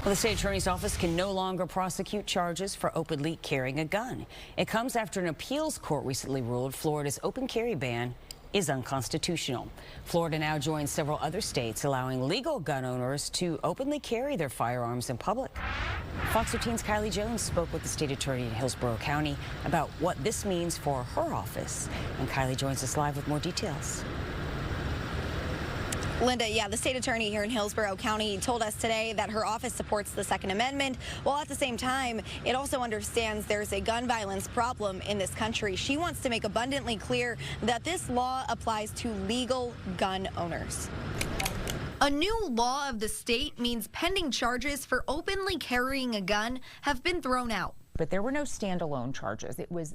Well, the state attorney's office can no longer prosecute charges for openly carrying a gun. It comes after an appeals court recently ruled Florida's open carry ban is unconstitutional. Florida now joins several other states allowing legal gun owners to openly carry their firearms in public. Fox 13's Kylie Jones spoke with the state attorney in Hillsborough County about what this means for her office. And Kylie joins us live with more details. Linda, yeah, the state attorney here in Hillsborough County told us today that her office supports the Second Amendment, while at the same time, it also understands there's a gun violence problem in this country. She wants to make abundantly clear that this law applies to legal gun owners. A new law of the state means pending charges for openly carrying a gun have been thrown out. But there were no standalone charges. It was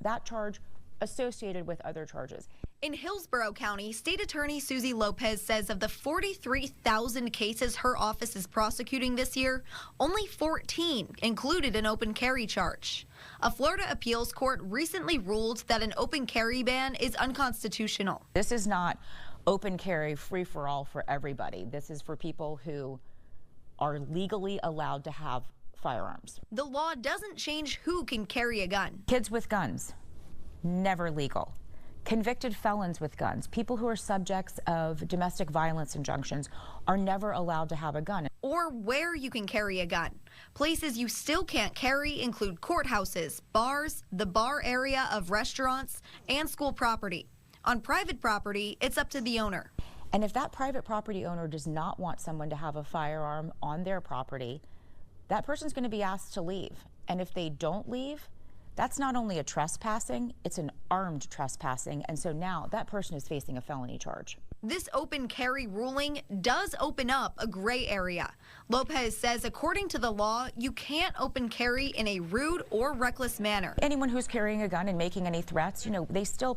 that charge associated with other charges. In Hillsborough County, State Attorney Susie Lopez says of the 43,000 cases her office is prosecuting this year, only 14 included an open carry charge. A Florida appeals court recently ruled that an open carry ban is unconstitutional. This is not open carry free-for-all for everybody. This is for people who are legally allowed to have firearms. The law doesn't change who can carry a gun. Kids with guns, never legal. Convicted felons with guns, people who are subjects of domestic violence injunctions are never allowed to have a gun. Or where you can carry a gun. Places you still can't carry include courthouses, bars, the bar area of restaurants, and school property. On private property, it's up to the owner. And if that private property owner does not want someone to have a firearm on their property, that person's going to be asked to leave. And if they don't leave, that's not only a trespassing, it's an armed trespassing, and so now that person is facing a felony charge. This open carry ruling does open up a gray area. Lopez says according to the law, you can't open carry in a rude or reckless manner. Anyone who's carrying a gun and making any threats,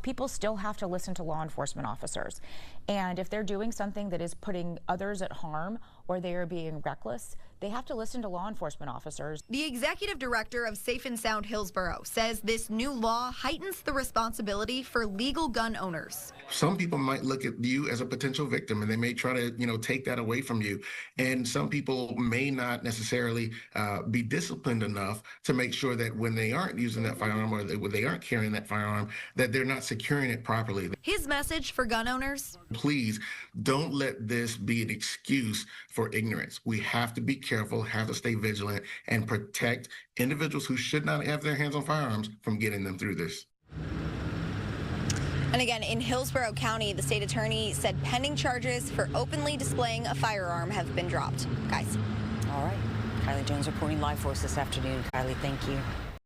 people still have to listen to law enforcement officers. And if they're doing something that is putting others at harm or they are being reckless, they have to listen to law enforcement officers. The executive director of Safe and Sound Hillsborough says this new law heightens the responsibility for legal gun owners. Some people might look at you as a potential victim and they may try to, take that away from you. And some people may not necessarily be disciplined enough to make sure that when they aren't using that firearm or when they aren't carrying that firearm, that they're not securing it properly. His message for gun owners: please don't let this be an excuse for ignorance. We have to be careful, have to stay vigilant, and protect individuals who should not have their hands on firearms from getting them through this. And again, in Hillsborough County, the state attorney said pending charges for openly displaying a firearm have been dropped. Guys. All right. Kylie Jones reporting live for us this afternoon. Kylie, thank you.